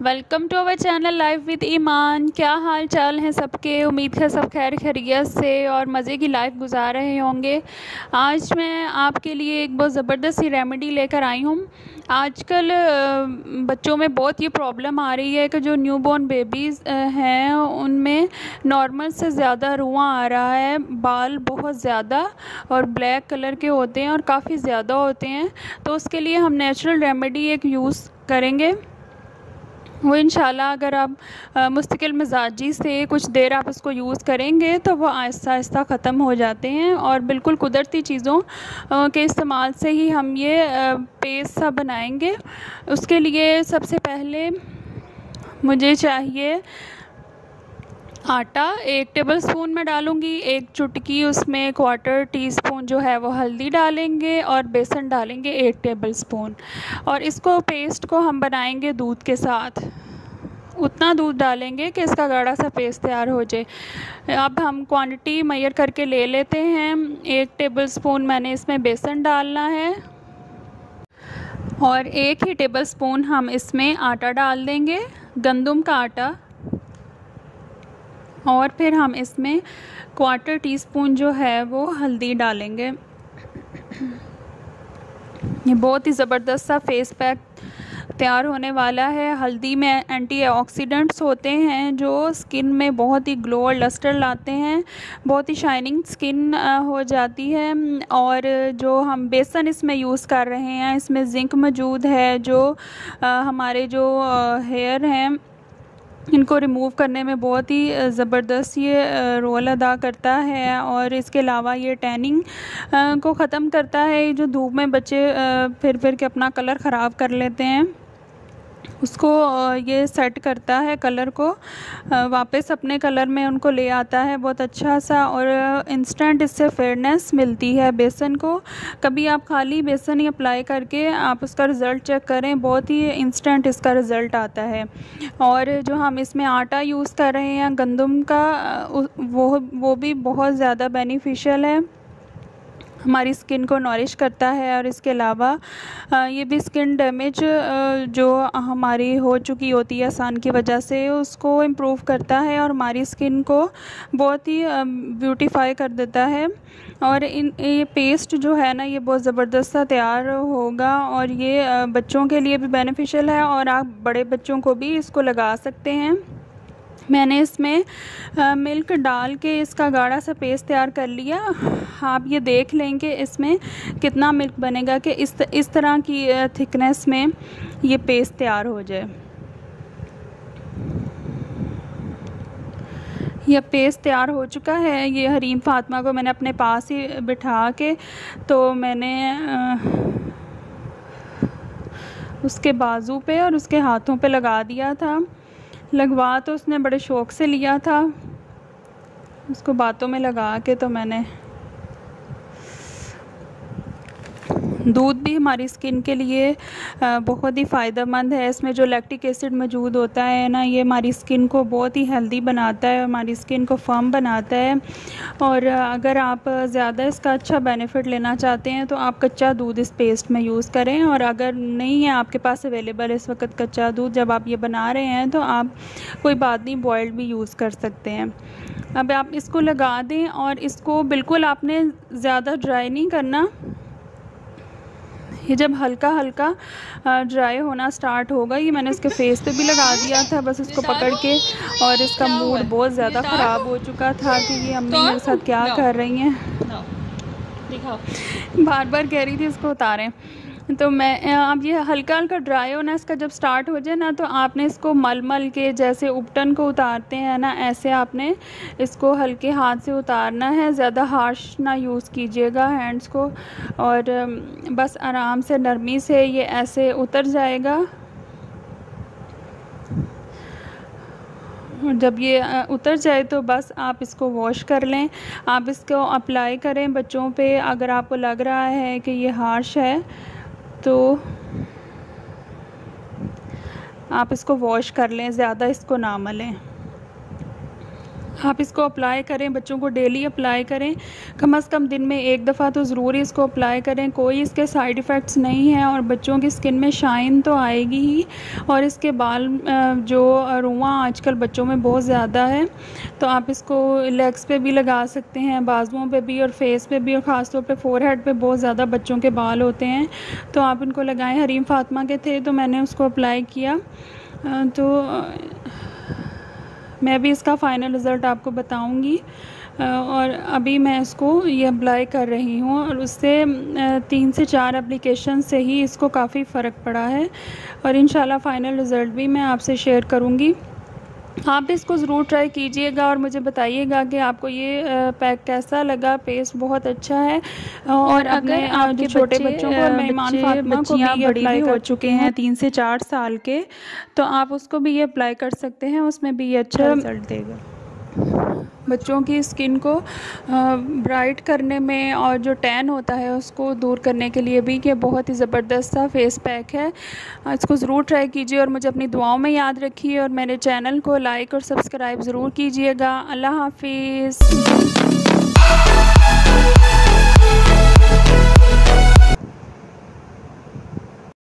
Welcome to our channel live with Iman. क्या हाल चाल हैं सबके। उम्मीद है सब खैर खैरियत से और मज़े की लाइफ गुजार रहे होंगे। आज मैं आपके लिए एक बहुत ज़बरदस्त सी रेमेडी लेकर आई हूँ। आजकल बच्चों में बहुत ये प्रॉब्लम आ रही है कि जो न्यूबॉर्न बेबीज़ हैं उनमें नॉर्मल से ज़्यादा रुआं आ रहा है, बाल बहुत ज़्यादा और ब्लैक कलर के होते हैं और काफ़ी ज़्यादा होते हैं। तो उसके लिए हम नेचुरल रेमेडी एक यूज़ करेंगे। वो इंशाल्लाह अगर आप मुस्तकिल मिजाजी से कुछ देर आप उसको यूज़ करेंगे तो वो आहिस्ता आहिस्ता ख़त्म हो जाते हैं और बिल्कुल कुदरती चीज़ों के इस्तेमाल से ही हम ये पेस्ट सा बनाएंगे। उसके लिए सबसे पहले मुझे चाहिए आटा। 1 टेबलस्पून मैं डालूँगी, 1 चुटकी उसमें 1/4 टीस्पून जो है वो हल्दी डालेंगे और बेसन डालेंगे 1 टेबलस्पून। और इसको पेस्ट को हम बनाएंगे दूध के साथ। उतना दूध डालेंगे कि इसका गाढ़ा सा पेस्ट तैयार हो जाए। अब हम क्वांटिटी मेजर करके ले लेते हैं। 1 टेबलस्पून मैंने इसमें बेसन डालना है और 1 ही टेबलस्पून हम इसमें आटा डाल देंगे, गंदम का आटा। और फिर हम इसमें 1/4 टीस्पून जो है वो हल्दी डालेंगे। ये बहुत ही ज़बरदस्त सा फेस पैक तैयार होने वाला है। हल्दी में एंटीऑक्सीडेंट्स होते हैं जो स्किन में बहुत ही ग्लो और लस्टर लाते हैं, बहुत ही शाइनिंग स्किन हो जाती है। और जो हम बेसन इसमें यूज़ कर रहे हैं इसमें ज़िंक मौजूद है जो हमारे जो हेयर हैं इनको रिमूव करने में बहुत ही ज़बरदस्त ये रोल अदा करता है। और इसके अलावा ये टैनिंग को ख़त्म करता है। जो धूप में बच्चे फिर के अपना कलर ख़राब कर लेते हैं उसको ये सेट करता है, कलर को वापस अपने कलर में उनको ले आता है बहुत अच्छा सा। और इंस्टेंट इससे फेयरनेस मिलती है बेसन को। कभी आप खाली बेसन ही अप्लाई करके आप उसका रिज़ल्ट चेक करें, बहुत ही इंस्टेंट इसका रिज़ल्ट आता है। और जो हम इसमें आटा यूज़ कर रहे हैं गंदम का, वो भी बहुत ज़्यादा बेनिफिशियल है, हमारी स्किन को नॉरिश करता है। और इसके अलावा ये भी स्किन डैमेज जो हमारी हो चुकी होती है सन की वजह से उसको इम्प्रूव करता है और हमारी स्किन को बहुत ही ब्यूटीफाई कर देता है। और ये पेस्ट जो है ना ये बहुत ज़बरदस्त सा तैयार होगा और ये बच्चों के लिए भी बेनिफिशियल है और आप बड़े बच्चों को भी इसको लगा सकते हैं। मैंने इसमें मिल्क डाल के इसका गाढ़ा सा पेस्ट तैयार कर लिया। आप ये देख लेंगे इसमें कितना मिल्क बनेगा कि इस तरह की थिकनेस में ये पेस्ट तैयार हो जाए। यह पेस्ट तैयार हो चुका है। ये हरीम फातिमा को मैंने अपने पास ही बिठा के तो मैंने उसके बाजू पे और उसके हाथों पे लगा दिया था। लगवा तो उसने बड़े शौक़ से लिया था, उसको बातों में लगा के तो मैंने। दूध भी हमारी स्किन के लिए बहुत ही फ़ायदेमंद है। इसमें जो लैक्टिक एसिड मौजूद होता है ना ये हमारी स्किन को बहुत ही हेल्दी बनाता है, हमारी स्किन को फर्म बनाता है। और अगर आप ज़्यादा इसका अच्छा बेनिफिट लेना चाहते हैं तो आप कच्चा दूध इस पेस्ट में यूज़ करें। और अगर नहीं है आपके पास अवेलेबल इस वक्त कच्चा दूध, जब आप ये बना रहे हैं तो आप कोई बात नहीं बॉयल्ड भी यूज़ कर सकते हैं। अब आप इसको लगा दें और इसको बिल्कुल आपने ज़्यादा ड्राई नहीं करना। ये जब हल्का हल्का ड्राई होना स्टार्ट होगा, ये मैंने इसके फेस पे भी लगा दिया था बस इसको पकड़ के। और इसका मूड बहुत ज़्यादा ख़राब हो चुका था कि ये अम्मी मेरे साथ क्या कर रही हैं, बार बार कह रही थी इसको उतारें। तो मैं अब ये हल्का हल्का ड्राई होना इसका जब स्टार्ट हो जाए ना तो आपने इसको मल के जैसे उपटन को उतारते हैं ना ऐसे आपने इसको हल्के हाथ से उतारना है। ज़्यादा हार्श ना यूज़ कीजिएगा हैंड्स को और बस आराम से नरमी से ये ऐसे उतर जाएगा। जब ये उतर जाए तो बस आप इसको वॉश कर लें। आप इसको अप्लाई करें बच्चों पे। अगर आपको लग रहा है कि ये हार्श है तो आप इसको वॉश कर लें, ज़्यादा इसको ना मलें। आप इसको अप्लाई करें, बच्चों को डेली अप्लाई करें, कम से कम दिन में एक दफ़ा तो ज़रूर इसको अप्लाई करें। कोई इसके साइड इफ़ेक्ट्स नहीं हैं और बच्चों की स्किन में शाइन तो आएगी ही। और इसके बाल जो रुआं आजकल बच्चों में बहुत ज़्यादा है, तो आप इसको लेग्स पे भी लगा सकते हैं, बाजुओं पे भी और फेस पे भी, और ख़ास तौर पे फोरहेड पे बहुत ज़्यादा बच्चों के बाल होते हैं, तो आप इनको लगाएं। हरीम फातिमा के थे तो मैंने उसको अप्लाई किया, तो मैं भी इसका फ़ाइनल रिज़ल्ट आपको बताऊंगी। और अभी मैं इसको ये अप्लाई कर रही हूँ और उससे 3 से 4 एप्लीकेशन से ही इसको काफ़ी फ़र्क पड़ा है और इंशाल्लाह फ़ाइनल रिज़ल्ट भी मैं आपसे शेयर करूँगी। आप इसको ज़रूर ट्राई कीजिएगा और मुझे बताइएगा कि आपको ये पैक कैसा लगा। पेस्ट बहुत अच्छा है और अगर आपके छोटे बच्चों को, और मेहमान फातिमा को भी बड़ी भी हो चुके हैं 3 से 4 साल के, तो आप उसको भी ये अप्लाई कर सकते हैं, उसमें भी ये अच्छा रिज़ल्ट देगा। बच्चों की स्किन को ब्राइट करने में और जो टैन होता है उसको दूर करने के लिए भी ये बहुत ही ज़बरदस्त सा फेस पैक है। इसको ज़रूर ट्राई कीजिए और मुझे अपनी दुआओं में याद रखिए और मेरे चैनल को लाइक और सब्सक्राइब ज़रूर कीजिएगा। अल्लाह हाफिज़।